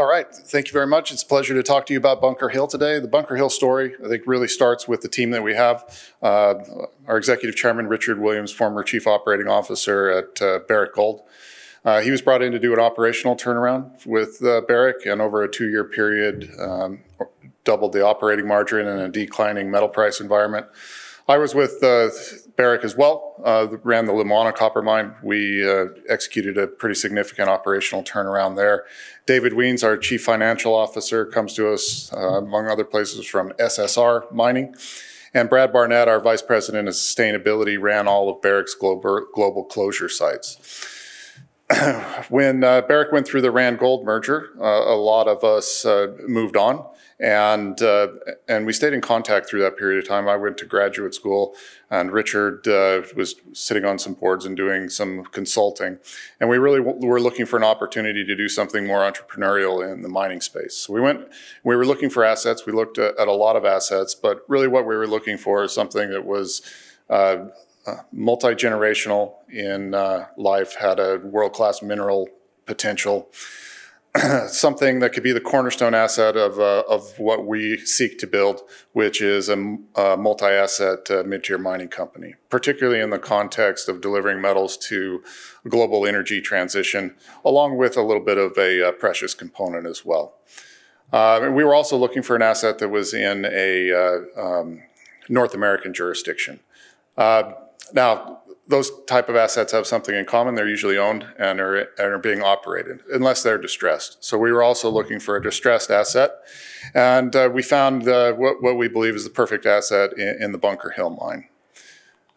All right, thank you very much. It's a pleasure to talk to you about Bunker Hill today. The Bunker Hill story, I think, really starts with the team that we have. Our executive chairman, Richard Williams, former chief operating officer at Barrick Gold. He was brought in to do an operational turnaround with Barrick, and over a 2-year period, doubled the operating margin in a declining metal price environment. I was with Barrick as well, ran the Lumwana copper mine. We executed a pretty significant operational turnaround there. David Wiens, our chief financial officer, comes to us, among other places, from SSR Mining. And Brad Barnett, our vice president of sustainability, ran all of Barrick's global closure sites. When Barrick went through the Rand-Gold merger, a lot of us moved on. And we stayed in contact through that period of time. I went to graduate school, and Richard was sitting on some boards and doing some consulting. And we really were looking for an opportunity to do something more entrepreneurial in the mining space. So we were looking for assets. We looked at a lot of assets, but really what we were looking for is something that was multi-generational in life, had a world-class mineral potential, something that could be the cornerstone asset of what we seek to build, which is a multi-asset mid-tier mining company, particularly in the context of delivering metals to global energy transition, along with a little bit of a precious component as well. We were also looking for an asset that was in a North American jurisdiction. Now, those type of assets have something in common. They're usually owned and are being operated, unless they're distressed. So we were also looking for a distressed asset, and we found what we believe is the perfect asset in the Bunker Hill mine.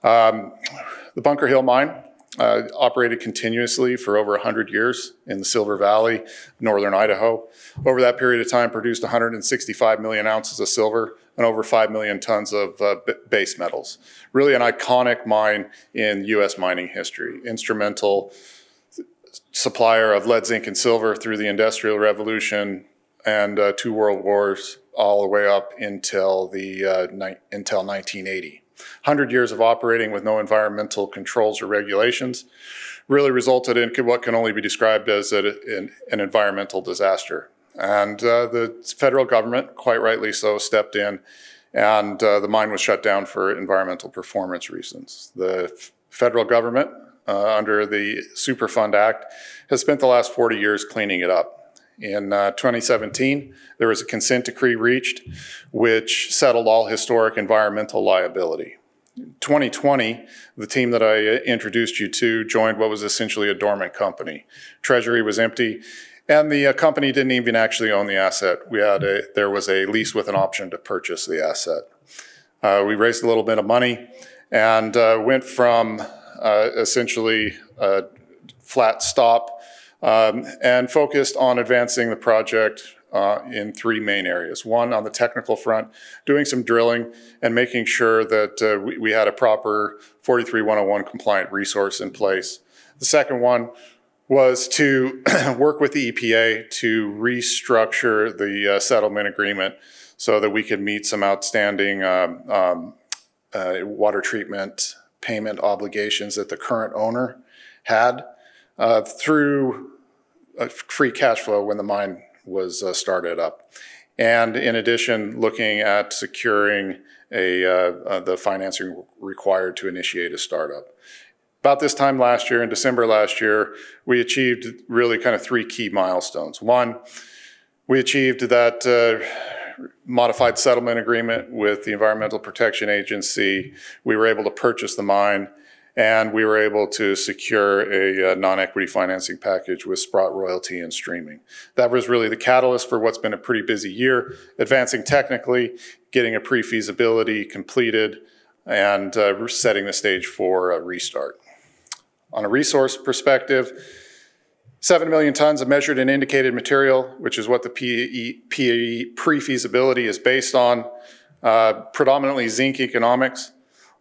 The Bunker Hill mine operated continuously for over 100 years in the Silver Valley, northern Idaho. Over that period of time, produced 165 million ounces of silver and over 5 million tons of base metals. Really an iconic mine in U.S. mining history. Instrumental supplier of lead, zinc, and silver through the Industrial Revolution and 2 world wars, all the way up until 1980. 100 years of operating with no environmental controls or regulations really resulted in what can only be described as an environmental disaster. And the federal government, quite rightly so, stepped in, and the mine was shut down for environmental performance reasons. The federal government, under the Superfund Act, has spent the last 40 years cleaning it up. In 2017, there was a consent decree reached which settled all historic environmental liability. In 2020, the team that I introduced you to joined what was essentially a dormant company. Treasury was empty, and the company didn't even actually own the asset. There was a lease with an option to purchase the asset. We raised a little bit of money and went from essentially a flat stop and focused on advancing the project in 3 main areas. One, on the technical front, doing some drilling and making sure that we had a proper 43-101 compliant resource in place. The second one was to work with the EPA to restructure the settlement agreement so that we could meet some outstanding water treatment payment obligations that the current owner had through free cash flow when the mine was started up. And in addition, looking at securing the financing required to initiate a startup. About this time last year, in December last year, we achieved really kind of 3 key milestones. One, we achieved that modified settlement agreement with the Environmental Protection Agency. We were able to purchase the mine, and we were able to secure a non-equity financing package with Sprott Royalty and Streaming. That was really the catalyst for what's been a pretty busy year, advancing technically, getting a pre-feasibility completed, and setting the stage for a restart. On a resource perspective, 7 million tons of measured and indicated material, which is what the PEA pre-feasibility is based on, predominantly zinc economics,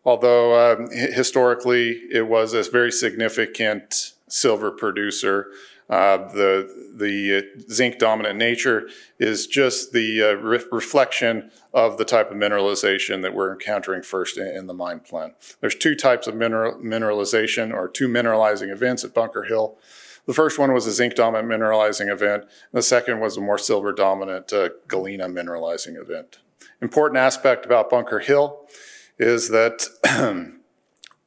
although historically it was a very significant silver producer. The zinc dominant nature is just the reflection of the type of mineralization that we're encountering first in the mine plan. There's 2 types of mineralization, or 2 mineralizing events at Bunker Hill. The first one was a zinc-dominant mineralizing event. The second was a more silver-dominant galena mineralizing event. Important aspect about Bunker Hill is that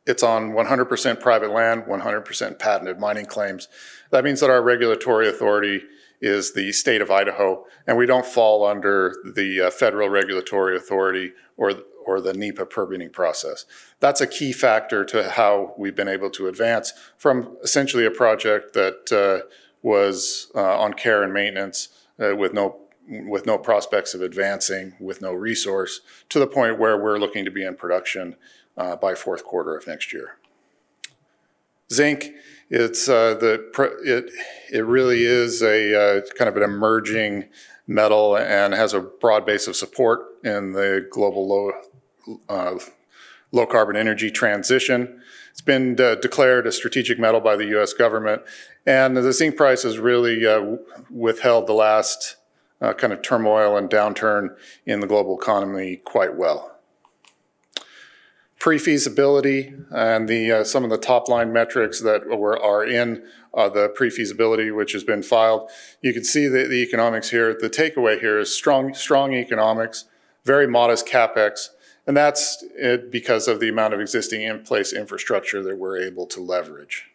it's on 100% private land, 100% patented mining claims. That means that our regulatory authority is the state of Idaho, and we don't fall under the federal regulatory authority or the NEPA permitting process. That's a key factor to how we've been able to advance from essentially a project that was on care and maintenance with no prospects of advancing, with no resource, to the point where we're looking to be in production by fourth quarter of next year. Zinc, it really is a kind of an emerging metal and has a broad base of support in the global low carbon energy transition. It's been declared a strategic metal by the US government, and the zinc price has really withheld the last kind of turmoil and downturn in the global economy quite well. Pre-feasibility and some of the top line metrics that are in the pre-feasibility which has been filed. You can see the economics here. The takeaway here is strong economics, very modest CapEx, and that's it because of the amount of existing in-place infrastructure that we're able to leverage.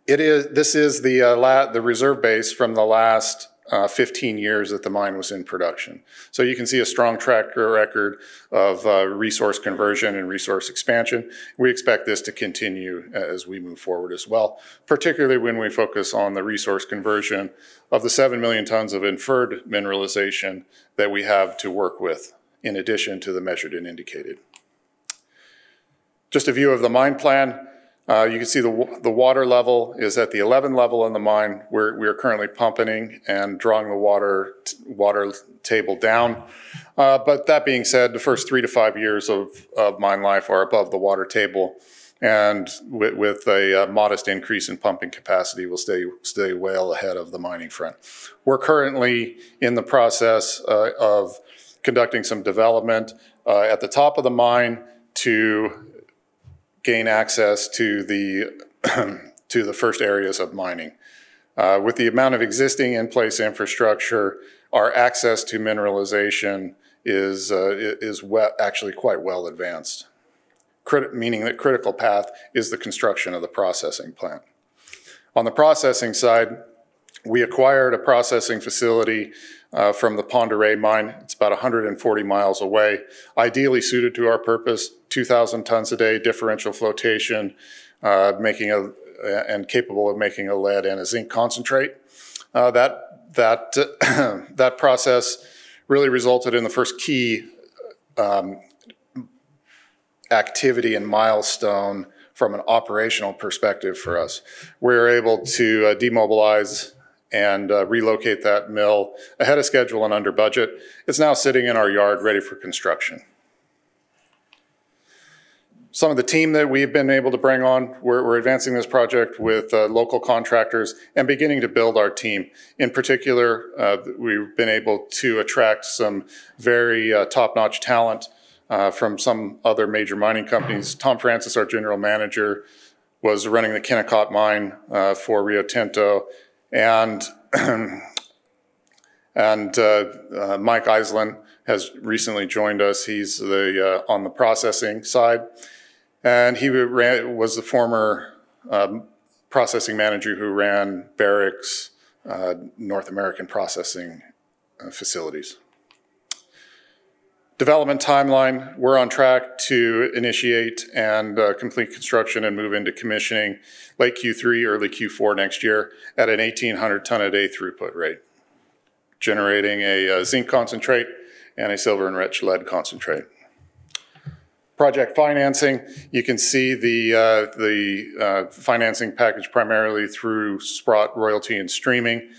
This is the reserve base from the last 15 years that the mine was in production. So you can see a strong track record of resource conversion and resource expansion. We expect this to continue as we move forward as well, particularly when we focus on the resource conversion of the 7 million tons of inferred mineralization that we have to work with, in addition to the measured and indicated. Just a view of the mine plan. You can see the water level is at the 11 level in the mine. We are currently pumping and drawing the water table down. But that being said, the first 3 to 5 years of mine life are above the water table. And with a modest increase in pumping capacity, we'll stay well ahead of the mining front. We're currently in the process of conducting some development at the top of the mine to gain access to the first areas of mining. With the amount of existing in-place infrastructure, our access to mineralization is actually quite well advanced, meaning that critical path is the construction of the processing plant. On the processing side, we acquired a processing facility from the Ponderay mine. It's about 140 miles away, ideally suited to our purpose, 2,000 tons a day, differential flotation, and capable of making a lead and a zinc concentrate. That process really resulted in the first key activity and milestone from an operational perspective for us. We were able to demobilize and relocate that mill ahead of schedule and under budget. It's now sitting in our yard ready for construction. Some of the team that we've been able to bring on, we're advancing this project with local contractors and beginning to build our team. In particular, we've been able to attract some very top-notch talent from some other major mining companies. Tom Francis, our general manager, was running the Kennecott mine for Rio Tinto, and Mike Eisland has recently joined us. He's on the processing side, and he was the former processing manager who ran Barrick's North American processing facilities. Development timeline, we're on track to initiate and complete construction and move into commissioning late Q3, early Q4 next year at an 1,800 ton a day throughput rate, generating a zinc concentrate and a silver enriched lead concentrate. Project financing, you can see the financing package primarily through Sprott royalty and streaming.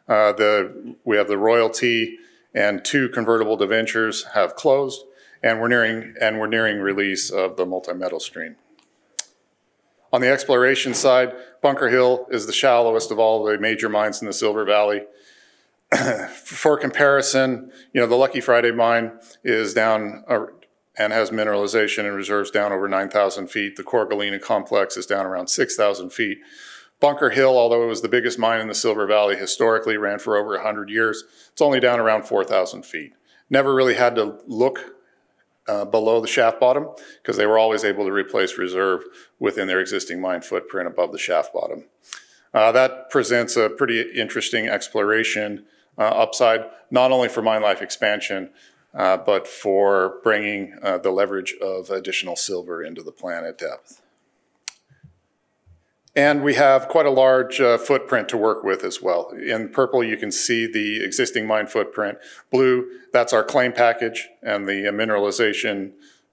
We have the royalty and 2 convertible debentures have closed, and we're nearing release of the multi-metal stream. On the exploration side, Bunker Hill is the shallowest of all the major mines in the Silver Valley. For comparison, the Lucky Friday mine is down and has mineralization and reserves down over 9,000 feet. The Corgalina complex is down around 6,000 feet. Bunker Hill, although it was the biggest mine in the Silver Valley historically, ran for over 100 years. It's only down around 4,000 feet. Never really had to look below the shaft bottom because they were always able to replace reserve within their existing mine footprint above the shaft bottom. That presents a pretty interesting exploration upside, not only for mine life expansion, but for bringing the leverage of additional silver into the plant at depth. And we have quite a large footprint to work with as well. In purple, you can see the existing mine footprint. Blue, that's our claim package and the mineralization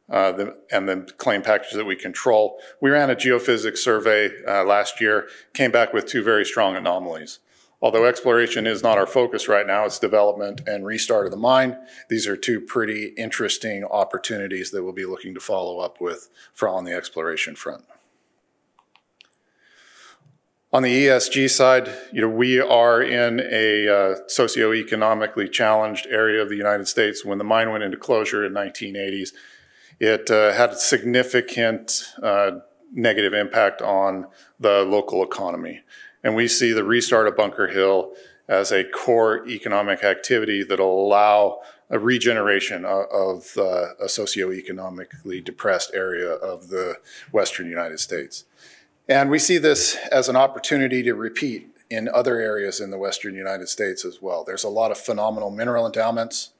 and the claim package that we control. We ran a geophysics survey last year, came back with 2 very strong anomalies. Although exploration is not our focus right now, it's development and restart of the mine. These are 2 pretty interesting opportunities that we'll be looking to follow up with on the exploration front. On the ESG side, we are in a socioeconomically challenged area of the United States. When the mine went into closure in the 1980s, it had a significant negative impact on the local economy. And we see the restart of Bunker Hill as a core economic activity that will allow a regeneration of a socioeconomically depressed area of the Western United States. And we see this as an opportunity to repeat in other areas in the Western United States as well. There's a lot of phenomenal mineral endowments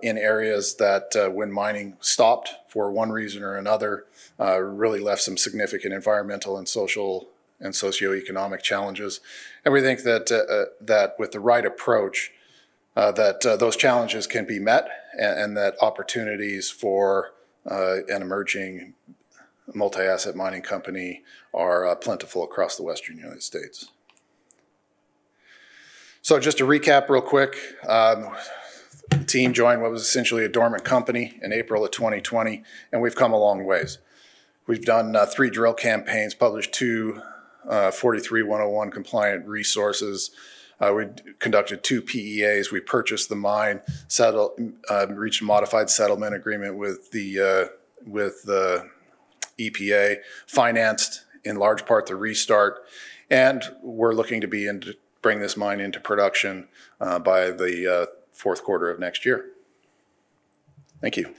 in areas that when mining stopped for one reason or another, really left some significant environmental and social and socioeconomic challenges. And we think that, that with the right approach, that those challenges can be met and that opportunities for an emerging multi-asset mining company are plentiful across the Western United States. So just to recap real quick, the team joined what was essentially a dormant company in April of 2020, and we've come a long ways. We've done 3 drill campaigns, published 2 43-101 compliant resources. We conducted 2 PEAs. We purchased the mine, reached a modified settlement agreement with the EPA, financed in large part the restart, and we're looking to bring this mine into production by the 4th quarter of next year. Thank you.